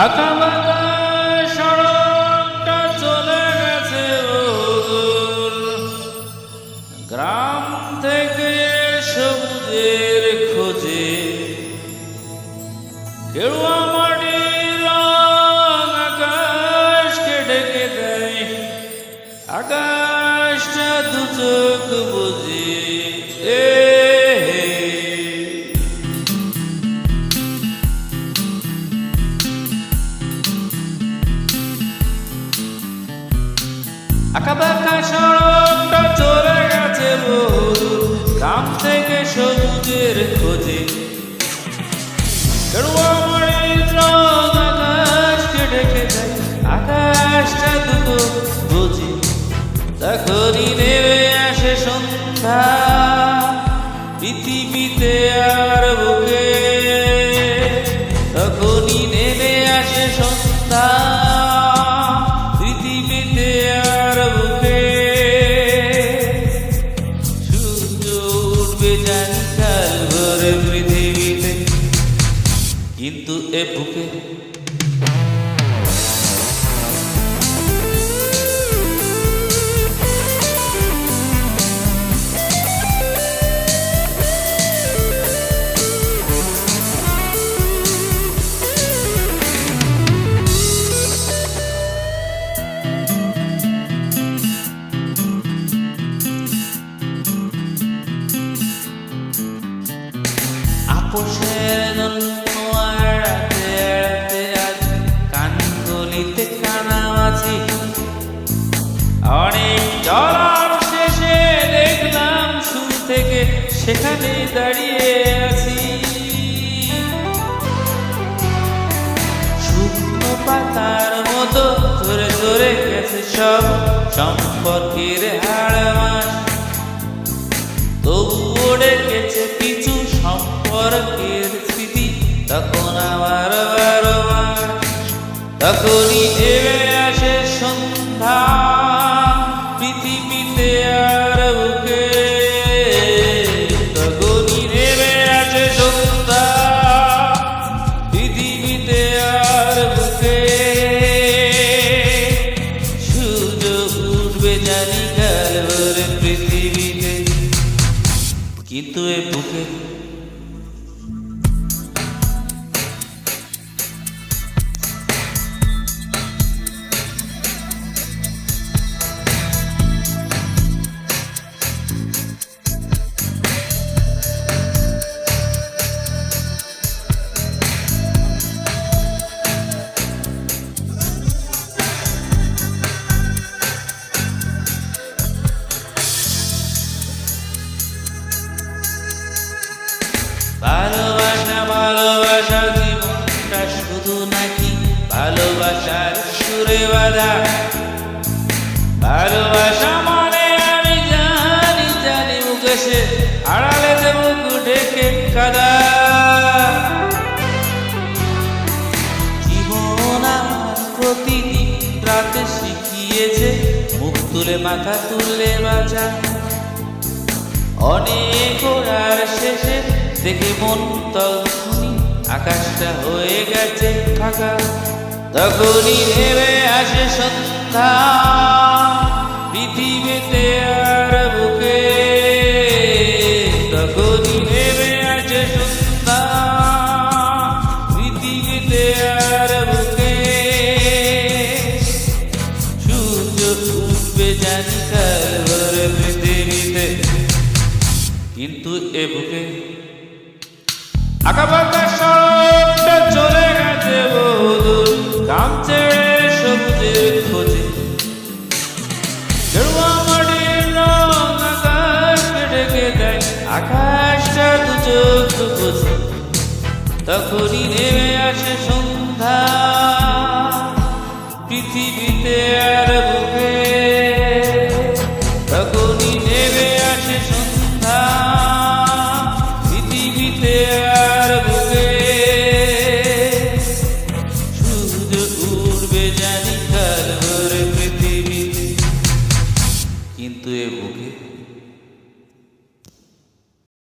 আঁকাবাঁকা সড়কটা চলে গেছে ওর, গ্রাম থেকে সবুজের খোঁজে কেরুয়া মাটির রং আকাশকে ঢেকে দেয়, আকাশটা দু চোখ বুঝে আঁকাবাঁকা সড়কটা চলে গেছে বহু, গ্রাম থেকে সবুজের খোঁজে কেরুয়া মাটির রং আকাশকে ঢেকে দেয়, আকাশটা দুটো বুঝে। তখনই নেমে আসে সন্ধ্যা পৃথিবীতে আর বুকে, তখনই নেমে আসে সন্ধ্যা পৃথিবীতে আর বুকে। সূর্য উঠবে জানি কাল ভোরে পৃথিবীতে, কিন্তু এ বুকে আপোষের জন্য এড়াতে এড়াতে আজ কানগলিতে কানামাছি। অনেক চলার শেষে দেখলাম শুরু থেকে সেখানে দাঁড়িয়ে আছি। শুকনো পাতার মতো ধরে ধরে গেছে সব সম্পর্কের হাড়মাস, তবু ডেকেছে কিছু সম্পর্কের স্মৃতি তখন আমার 12 মাস। তখনই নেমে আসে সন্ধ্যা পৃথিবীতে আর বুকে, তখনই নেমে আসে সন্ধ্যা পৃথিবীতে আর বুকে। সূর্য উঠবে জানি কাল ভোরে পৃথিবীতে, কিন্তু এ বুকে ভালোবাসা ভালোবাসা জীবনটা শুধু নাকি ভালোবাসার সুরে বাঁধা। ভালোবাসা মানে আমি জানি জানি মুখে সে আড়ালে দেব ঢেকে কাদা। জীবন আমার প্রতিদিন রাতে শিখিয়েছে মুখ তুলে মাথা তুলে বাঁচা। অনেক ঘোরার শেষে দেখে মন তখনই আকাশটা হয়ে গেছে ফাঁকা, তখনই নেমে আসে সন্ধ্যা পৃথিবীতে আর বুকে, তখনই নেমে আসে সন্ধ্যা পৃথিবীতে আর বুকে। সূর্য উঠবে জানি কাল ভোরে পৃথিবীতে, কিন্তু এ বুকে আঁকাবাঁকা সড়কটা চলে গেছে বহুদূর, গ্রাম ছেড়ে সবুজের খোঁজে কেরুয়া মাটির রং আকাশকে ঢেকে দেয়, আকাশটা দু চোখ বুঝে। তখনই নেমে আসে সন্ধ্যা